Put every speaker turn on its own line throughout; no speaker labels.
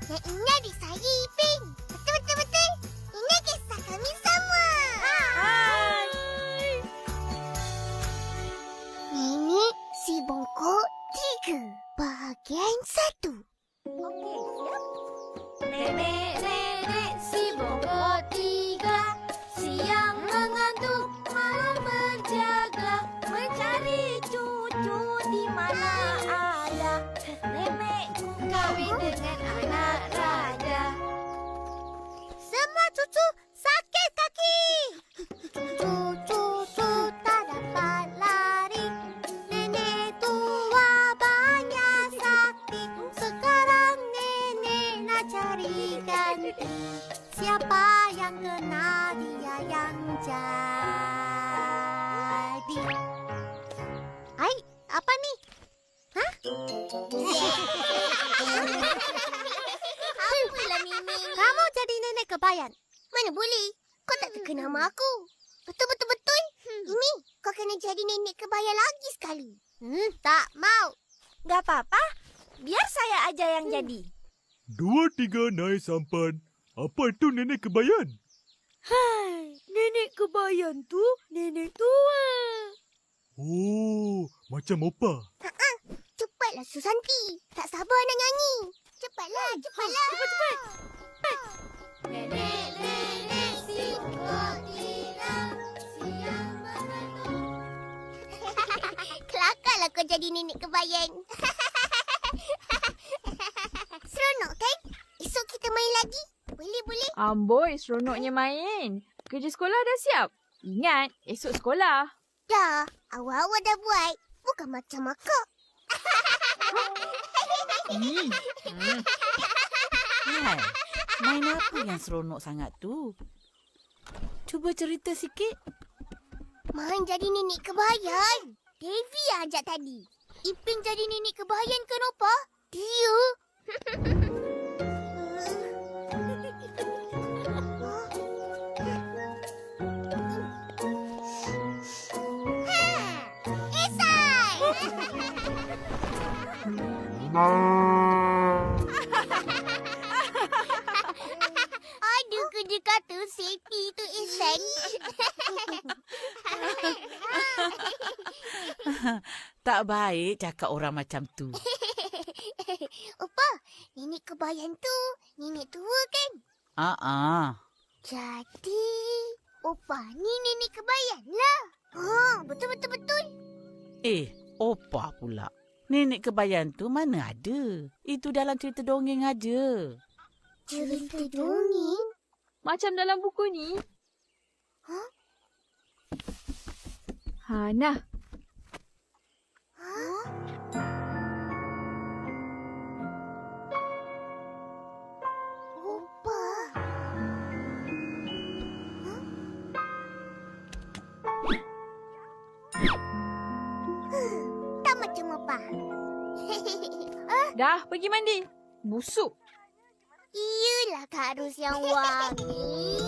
Yang ini adik saya, Ipin. Betul. Ini kisah kami sama.
Hai.
Nenek si bongkok 3, bahagian 1.
Okey, siap. Nenek si bongkok 3, siang mengantuk, malam berjaga, mencari cucu di mana ada. Nenekku kawin dengan anak raja.
Semua cucu sakit kaki. Cucu tak dapat lari. Nenek tua banyak sakti. Sekarang nenek nak cari ganti. Siapa yang kena dia yang jadi. Hai, apa ni? Hah? Apalah Mimi? Kamu jadi nenek kebayan. Mana boleh? Kau tak terkena nama aku. Betul. Mimi, kau kena jadi nenek kebayan lagi sekali. Tak mau.
Tak apa-apa. Biar saya aja yang jadi.
2, 3 naik sampan. Apa itu nenek kebayan?
Hai, nenek kebayan tu nenek tua.
Oh, macam opa.
Cepatlah Susanti. Tak sabar nak nyanyi. Cepatlah.
Cepat. Nenek si bongkok 3, siang mengantuk.
Kelakarlah kau jadi nenek kebayan. Seronok kan? Esok kita main lagi. Boleh.
Amboi, seronoknya main. Kerja sekolah dah siap? Ingat, esok sekolah.
Dah, awal-awal dah buat. Bukan macam akak.
Hai, main apa yang seronok sangat tu? Cuba cerita sikit.
Main jadi nenek kebayan. Devi yang ajak tadi. Ipin jadi nenek kebayan ke Nopa? Dia. Esai! Aduh, kerja kata Seti tu Ihsan.
Tak baik cakap orang macam tu.
Opa, nenek kebayan tu nenek tua kan? Jadi, Opa ni nenek kebayan lah. Betul.
Opa pula. Nenek kebayan tu mana ada? Itu dalam cerita dongeng aja.
Cerita dongeng?
Macam dalam buku ni. Nah.
Opa. Tak macam Opa.
Dah, pergi mandi. Busuk.
Iyalah Kak Ros yang wangi.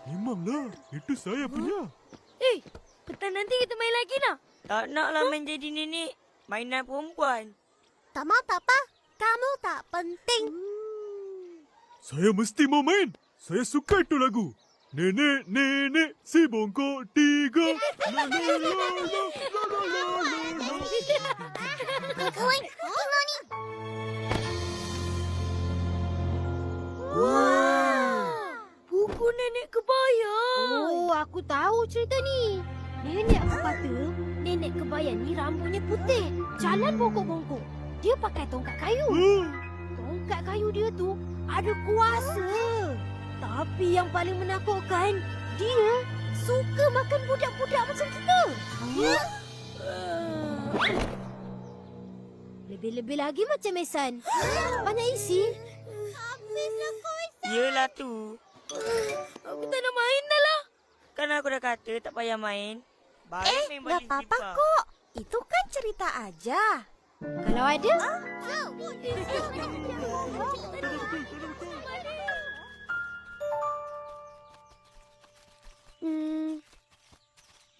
Memanglah, itu saya punya.
Petang nanti kita main lagi nak? Tak naklah main jadi nenek. Mainan perempuan.
Tak mau Papa. Kamu tak penting.
Saya mesti mau main. Saya suka itu lagu. Nenek si bongkok 3.
Kawan, tengok ni.
Buku nenek kebayan.
Oh, aku tahu cerita ni. Nenek aku kata, nenek kebayan ni rambutnya putih. Jalan bongkok-bongkok. Dia pakai tongkat kayu. Tongkat kayu dia tu ada kuasa. Tapi yang paling menakutkan, dia suka makan budak-budak macam kita. Lebih-lebih lagi macam Ehsan. Banyak isi.
Habislah kau.
Yelah tu. Aku tak nak main dah lah. Kan aku dah kata tak payah main. Balik main
Tak
balik
apa-apa
zipper.
kok. Itu kan cerita aja. Kalau ada,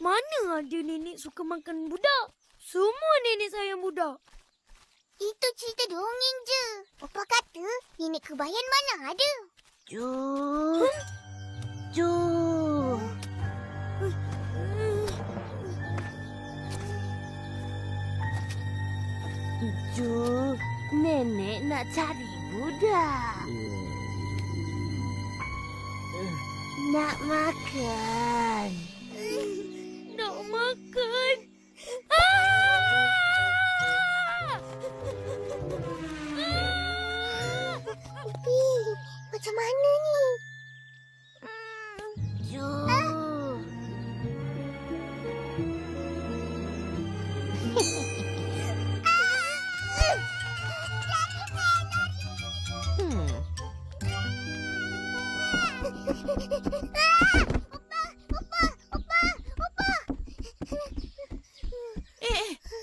Mana ada nenek suka makan budak?
Semua nenek saya muda.
Itu cerita dongeng je. Opa kata nenek kebayan mana ada.
Ju.
Ju, nenek nak cari budak. Nak makan. Nak makan.
Macam mana ni?
Ju.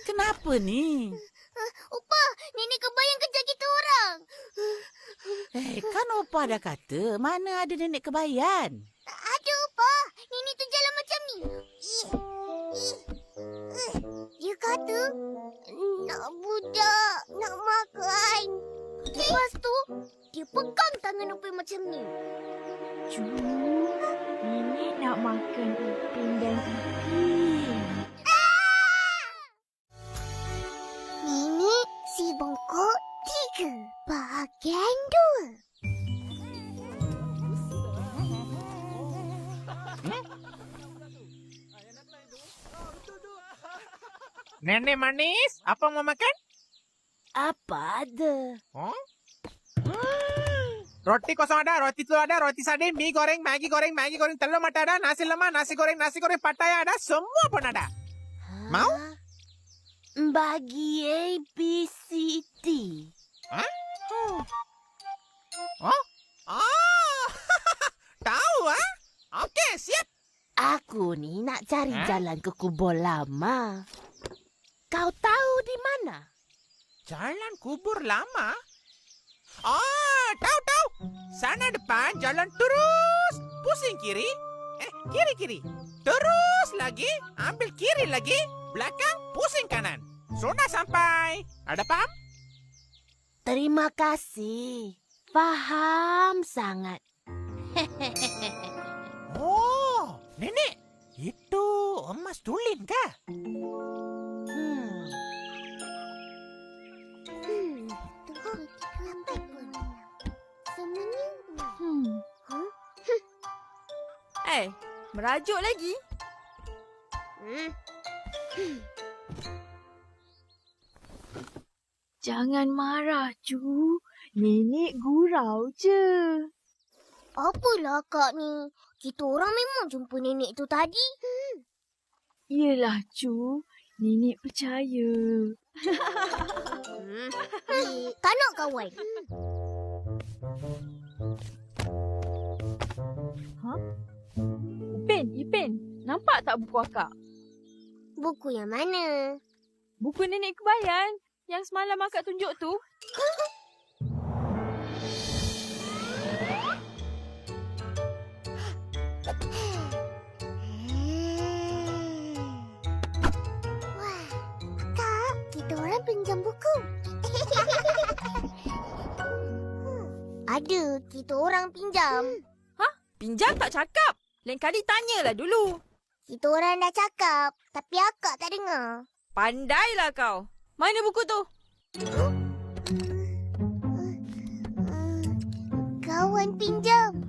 Kenapa ni?
Opa, nenek kebayan kejar kita orang.
Kan Opa dah kata mana ada nenek kebayan.
Ada, Opa. Nenek tu jalan macam ni. Dia kata nak budak, nak makan. Lepas tu, dia pegang tangan Upin macam ni.
Ju, nenek nak makan Upin dan Ipin.
Nenek si bongkok 3, bahagian 2.
Nenek manis, apa mau makan?
Apa ada?
Huh? Roti kosong ada, roti telur ada, roti sardin, mie goreng, Maggi goreng, telur mata ada, nasi lemak, nasi goreng pataya ada, semua pun ada. Mau?
Bagi A, B, C, D.
Hah? Oh? Oh, tahu ah? Okey, siap.
Aku ni nak cari jalan ke kubur lama. Kau tahu di mana?
Jalan kubur lama? Oh, tahu. Sana depan jalan terus. Pusing kiri. Kiri. Terus lagi. Ambil kiri lagi. Belakang pusing kanan. Sudah sampai. Ada paham?
Terima kasih. Faham sangat.
Oh, nenek. Itu emas tulin kah?
Merajuk lagi? Jangan marah, Ju. Nenek gurau je.
Apalah Kak ni? Kita orang memang jumpa nenek tu tadi.
Yelah, Ju. Nenek percaya.
Tak nak kawan.
Ipin, nampak tak buku akak?
Buku yang mana?
Buku nenek kebayan yang semalam akak tunjuk tu.
Wah, Kak, kita orang pinjam buku. Ada, kita orang pinjam.
Pinjam tak cakap. Lain kali tanyalah dulu.
Kita orang dah cakap, tapi akak tak dengar.
Pandailah kau. Mana buku tu?
Kawan pinjam.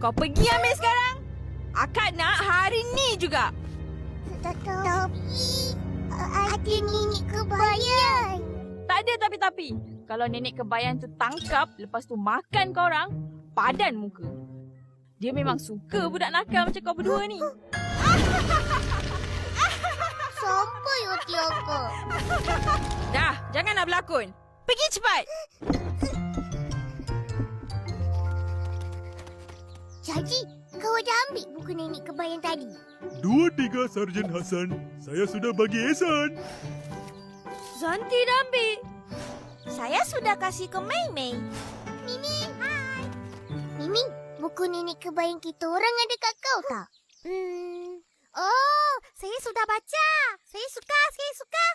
Kau pergi ambil sekarang. Akak nak hari ni juga.
Tapi ada nenek kebayan.
Tak ada tapi-tapi. Kalau nenek kebayan tu tangkap, lepas tu makan korang, padan muka. Dia memang suka budak nakal macam kau berdua ni.
Sampai hati akak.
Dah, janganlah berlakon. Pergi cepat.
Jadi, kau ada ambil buku nenek kebayan tadi?
2-3 Sarjan Hasan. Saya sudah bagi Ehsan.
Zanti dah ambil.
Saya sudah kasih ke Mei. Mimi, hai. Mimi, buku nenek kebayan kita orang ada kat kau tak? Saya sudah baca. Saya suka.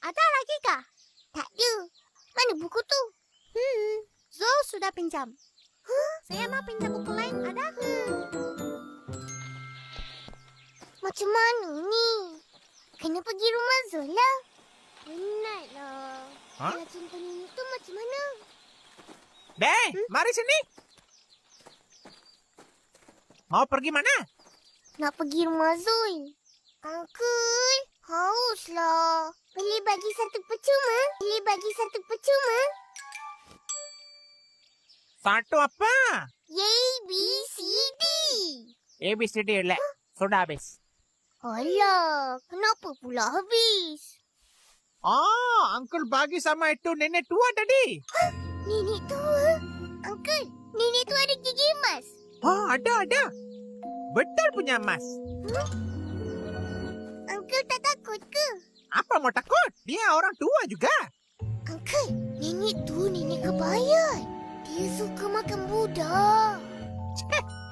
Ada lagi kah? Tak ada. Mana buku tu? Zul sudah pinjam. Saya mau pinjam buku lain. Ada ke? Macam mana ni? Kena pergi rumah Zul lah. Penatlah.
Ha?
Kalau cinta nenek tu macam mana?
Deh, mari sini. Mau pergi mana?
Nak pergi rumah Zul. Uncle, hauslah. Boleh bagi satu percuma?
Satu apa?
A, B, C, D.
ABCD இல்ல. Sudah habis.
Alah, kenapa pula habis?
Uncle bagi sama itu nenek tua tadi.
Nenek tua? Uncle, nenek tua ada gigi emas?
Ada. Betul punya emas.
Uncle tak takut ke?
Apa mau takut? Dia orang tua juga.
Uncle, nenek tu nenek kebayan. Dia suka makan budak.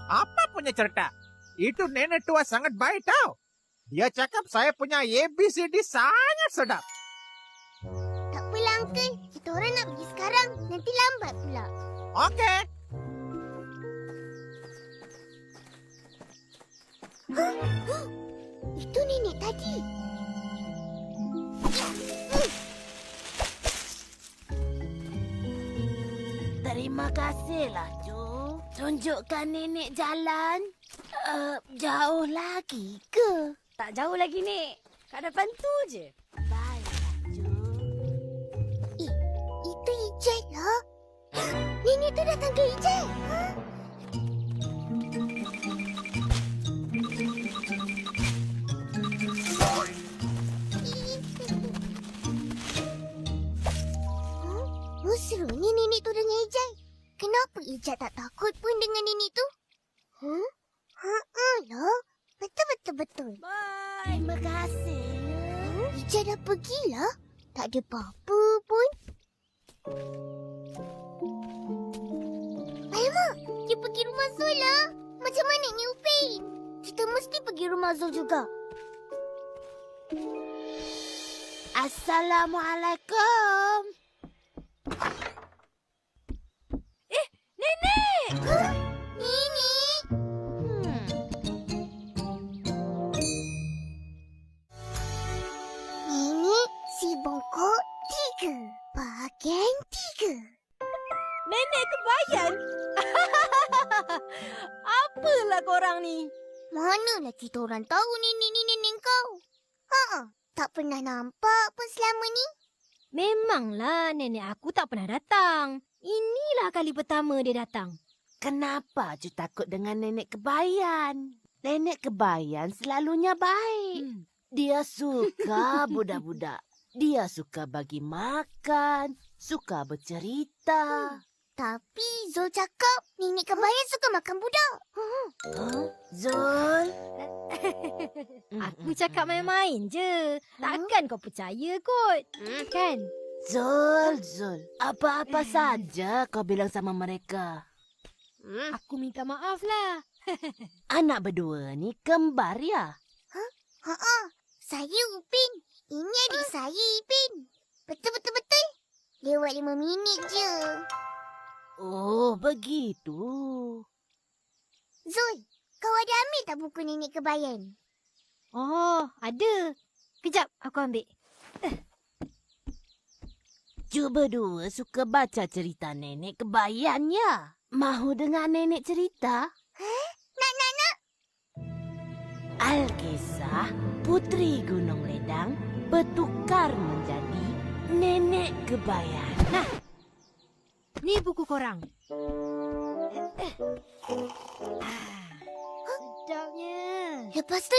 Apa punya cerita? Itu nenek tua sangat baik tau. Dia cakap saya punya ABCD sangat sedap.
Tak apalah, Uncle. Kita orang nak pergi sekarang. Nanti lambat pula.
Okey.
Itu nenek tadi.
Terima kasihlah, Cu. Tunjukkan nenek jalan. Jauh lagi ke?
Tak jauh lagi, Nek. Kat depan tu je.
Baiklah, Cu.
Itu Ijat lah. Nenek tu datang ke Ijat. Serunya nenek tu dengan Ijat. Kenapa Ijat tak takut pun dengan nenek tu? Lah. Betul.
Bye. Terima kasih.
Ijat dah pergilah. Tak ada apa-apa pun. Alamak, dia pergi rumah Zul lah. Macam mana ni Upin? Kita mesti pergi rumah Zul juga.
Assalamualaikum.
Nenek!
Nenek! Nenek si bongkok 3. Bahagian 3.
Nenek kebayan? Apalah korang ni?
Manalah kita orang tahu nenek ni nenek kau? Tak pernah nampak pun selama ni.
Memanglah nenek aku tak pernah datang. Inilah kali pertama dia datang.
Kenapa Cu takut dengan nenek kebayan? Nenek kebayan selalunya baik. Dia suka budak-budak. Dia suka bagi makan, suka bercerita.
Tapi Zul cakap nenek kebayan suka makan budak.
Zul?
Aku cakap main-main je. Takkan kau percaya kot. Kan?
Zul. Apa-apa saja kau bilang sama mereka.
Aku minta maaf lah.
Anak berdua ni kembar ya?
Saya Upin. Ini adik saya Ipin. Betul. Lewat 5 minit je.
Oh, begitu.
Zul, kau ada ambil tak buku nenek kebayan?
Oh, ada. Kejap, aku ambil.
Cu berdua suka baca cerita nenek kebayan ya? Mahu dengar nenek cerita?
Nak.
Alkisah Putri Gunung Ledang bertukar menjadi nenek kebayan.
Nah, ni buku korang. Sedapnya.
Lepas tu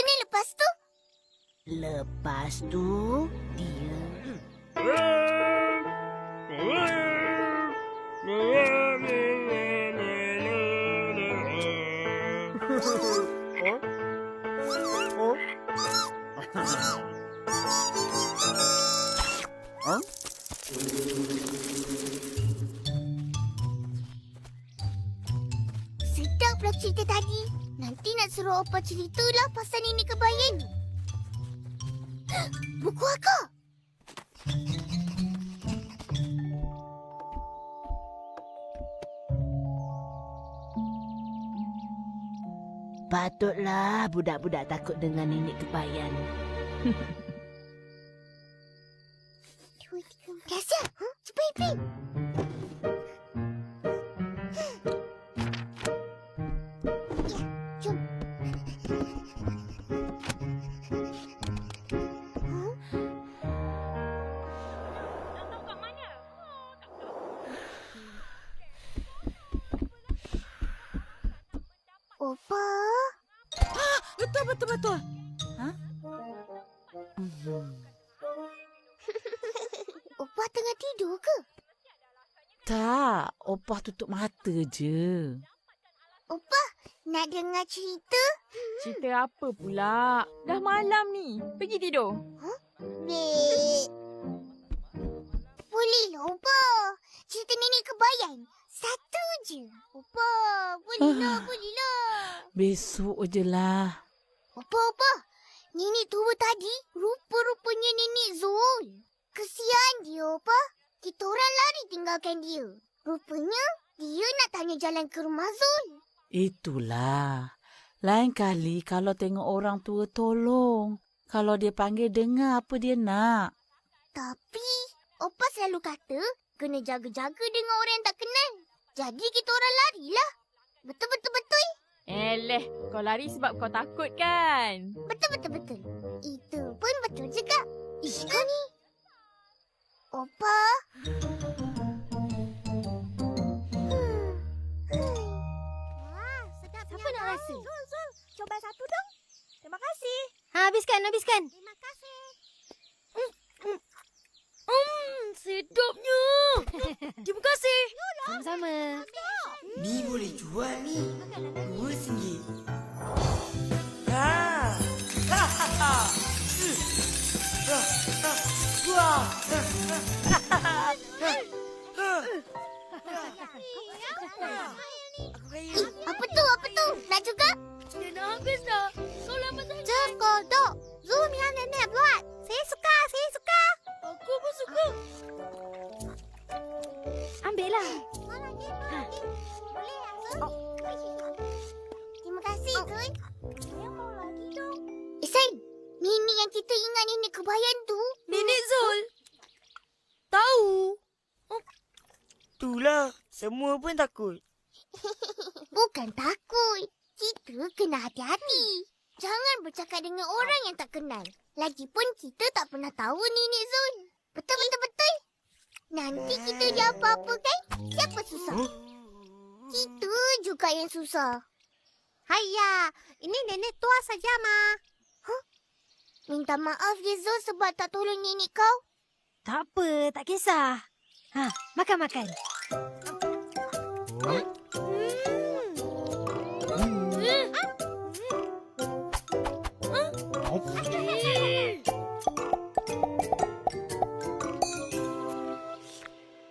Lepas tu dia
sedaplah cerita tadi. Nanti nak suruh Opa ceritalah pasal nenek kebayan. Buku aku.
Patutlah budak-budak takut dengan nenek kebayan.
Biasa. Cepat, Ipin. Ya, jom. Opa.
Betul. Ha?
Opa tengah tidur ke?
Tak, Opah tutup mata je.
Opa, nak dengar cerita?
Cerita apa pula? Dah malam ni. Pergi tidur.
Bek. Bolehlah, Opa. Cerita nenek kebayan. Satu je. Opa, bolehlah.
Besok je lah.
Opa. Nenek tua tadi rupa-rupanya nenek Zul. Kesian dia, Opa. Kita orang lari tinggalkan dia. Rupanya dia nak tanya jalan ke rumah Zul.
Itulah. Lain kali kalau tengok orang tua tolong. Kalau dia panggil dengar apa dia nak.
Tapi, Opa selalu kata kena jaga-jaga dengan orang yang tak kenal. Jadi kita orang larilah. Betul.
Eleh, kau lari sebab kau takut kan?
Betul. Itu pun betul juga. Kau ni. Opa. Wah, sedapnya.
Siapa nak rasa?
Zul. Coba satu dong. Terima kasih.
Habiskan.
Terima kasih.
Sedapnya. Terima kasih. Sama-sama.
Ni boleh jual ni. RM2. Wah.
Apa tu? Nak juga?
Dia nak habis dah. Kau lama sangat.
Cekodok. Zul yang nenek buat. Saya suka.
Aku pun suka. Ambil lah.
Boleh ya, Zul? Terima kasih, Zul. Saya mau lagi dong. Isan, nenek yang kita ingat nenek kebayan tu.
Nenek Zul. Tahu.
Itulah. Semua pun takut.
Bukan takut. Kita kena hati-hati. Jangan bercakap dengan orang yang tak kenal. Lagipun kita tak pernah tahu nenek Zul. Betul. Nanti kita dia apa-apa kan? Siapa susah? Kita juga yang susah. Hayya, ini nenek tua saja, Ma. Minta maaf ya Zul sebab tak tolong nenek kau.
Tak apa, tak kisah. Makan.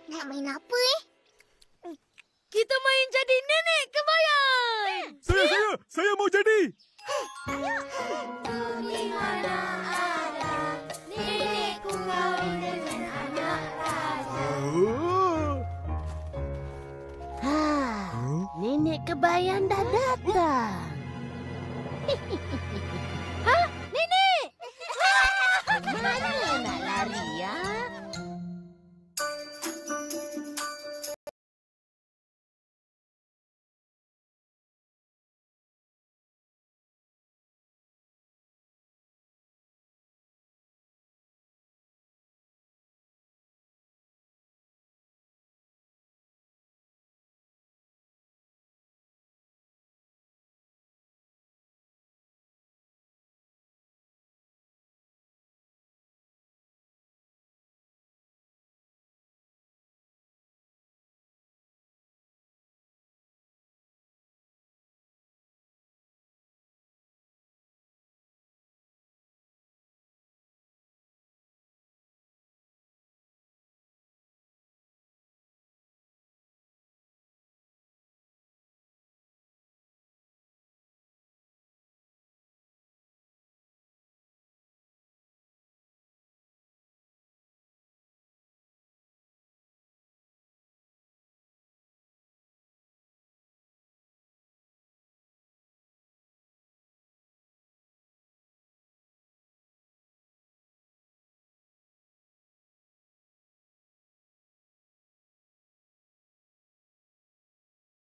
Nak main apa
Kita main jadi nenek kebayan.
Saya mau jadi.
Di mana ada nenekku kawin dengan anak raja.
Nenek kebayan dah datang.